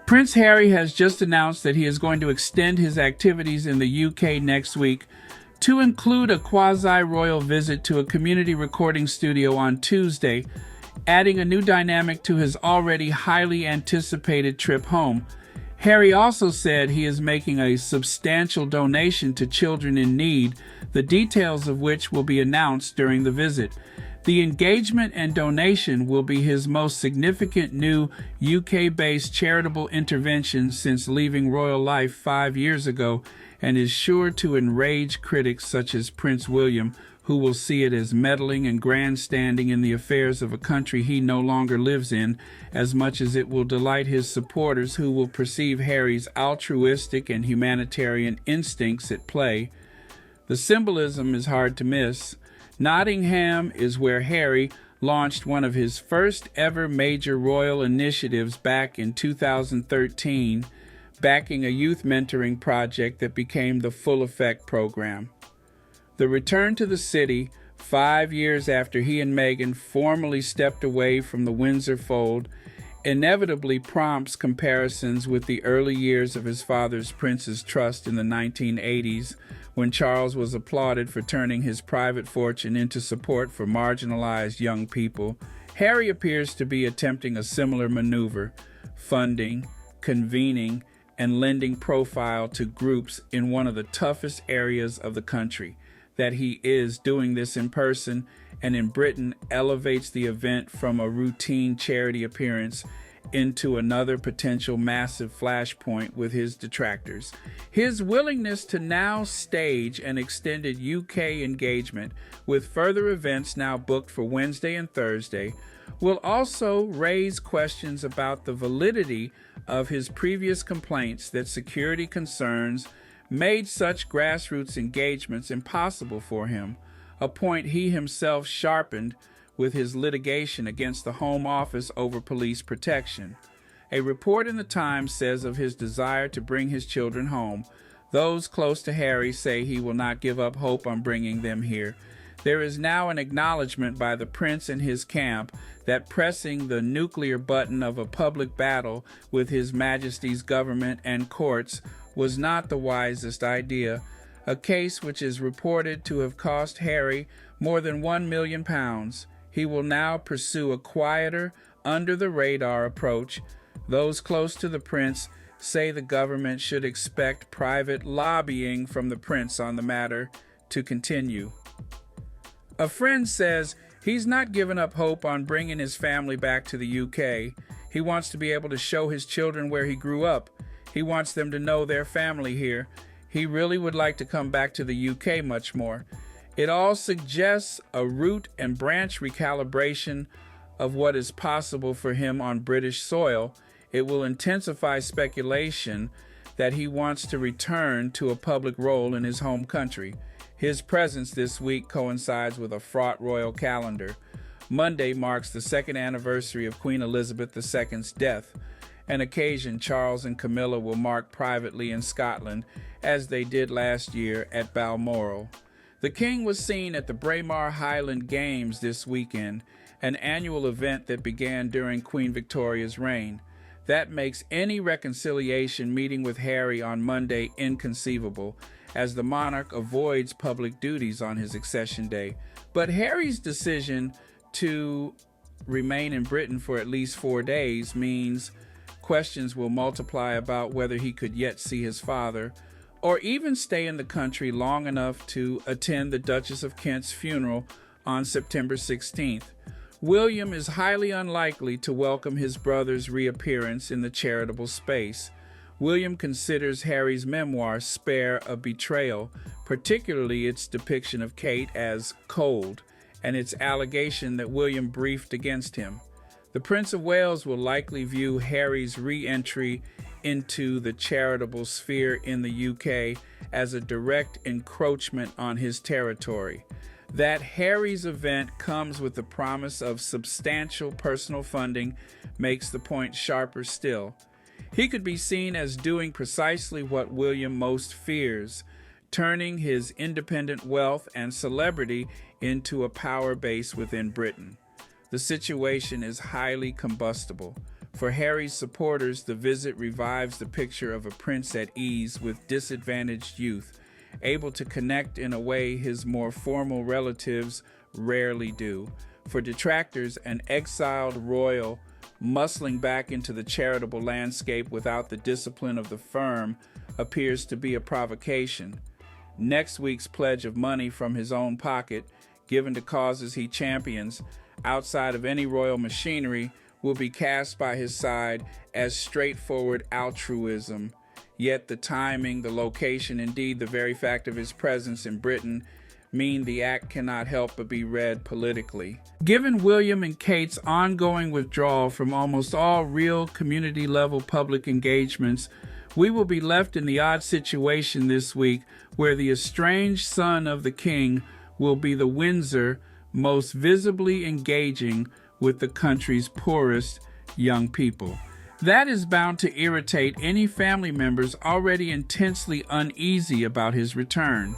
Prince Harry has just announced that he is going to extend his activities in the UK next week to include a quasi-royal visit to a community recording studio on Tuesday, adding a new dynamic to his already highly anticipated trip home. Harry also said he is making a substantial donation to children in need, the details of which will be announced during the visit. The engagement and donation will be his most significant new UK-based charitable intervention since leaving royal life 5 years ago, and is sure to enrage critics such as Prince William, who will see it as meddling and grandstanding in the affairs of a country he no longer lives in, as much as it will delight his supporters, who will perceive Harry's altruistic and humanitarian instincts at play. The symbolism is hard to miss. Nottingham is where Harry launched one of his first ever major royal initiatives back in 2013, backing a youth mentoring project that became the Full Effect program. The return to the city, 5 years after he and Meghan formally stepped away from the Windsor fold, inevitably prompts comparisons with the early years of his father's Prince's Trust in the 1980s, when Charles was applauded for turning his private fortune into support for marginalized young people. Harry appears to be attempting a similar maneuver, funding, convening, and lending profile to groups in one of the toughest areas of the country. That he is doing this in person and in Britain elevates the event from a routine charity appearance into another potential massive flashpoint with his detractors. His willingness to now stage an extended UK engagement, with further events now booked for Wednesday and Thursday, will also raise questions about the validity of his previous complaints that security concerns made such grassroots engagements impossible for him, a point he himself sharpened with his litigation against the Home Office over police protection. A report in the Times says of his desire to bring his children home. Those close to Harry say he will not give up hope on bringing them here. There is now an acknowledgement by the prince and his camp that pressing the nuclear button of a public battle with His Majesty's government and courts was not the wisest idea, a case which is reported to have cost Harry more than £1 million. He will now pursue a quieter, under-the-radar approach. Those close to the prince say the government should expect private lobbying from the prince on the matter to continue. A friend says he's not given up hope on bringing his family back to the UK. He wants to be able to show his children where he grew up. He wants them to know their family here. He really would like to come back to the UK much more. It all suggests a root and branch recalibration of what is possible for him on British soil. It will intensify speculation that he wants to return to a public role in his home country. His presence this week coincides with a fraught royal calendar. Monday marks the second anniversary of Queen Elizabeth II's death, an occasion Charles and Camilla will mark privately in Scotland, as they did last year at Balmoral. The King was seen at the Braemar Highland Games this weekend, an annual event that began during Queen Victoria's reign. That makes any reconciliation meeting with Harry on Monday inconceivable, as the monarch avoids public duties on his accession day. But Harry's decision to remain in Britain for at least 4 days means questions will multiply about whether he could yet see his father, or even stay in the country long enough to attend the Duchess of Kent's funeral on September 16th. William is highly unlikely to welcome his brother's reappearance in the charitable space. William considers Harry's memoir Spare a betrayal, particularly its depiction of Kate as cold, and its allegation that William briefed against him. The Prince of Wales will likely view Harry's re-entry into the charitable sphere in the UK as a direct encroachment on his territory. That Harry's event comes with the promise of substantial personal funding makes the point sharper still. He could be seen as doing precisely what William most fears, turning his independent wealth and celebrity into a power base within Britain. The situation is highly combustible. For Harry's supporters, the visit revives the picture of a prince at ease with disadvantaged youth, able to connect in a way his more formal relatives rarely do. For detractors, an exiled royal muscling back into the charitable landscape without the discipline of the firm appears to be a provocation. Next week's pledge of money from his own pocket, given to causes he champions, outside of any royal machinery, will be cast by his side as straightforward altruism. Yet the timing, the location, indeed the very fact of his presence in Britain mean the act cannot help but be read politically. Given William and Kate's ongoing withdrawal from almost all real community-level public engagements, we will be left in the odd situation this week where the estranged son of the king will be the Windsor most visibly engaging with the country's poorest young people. That is bound to irritate any family members already intensely uneasy about his return.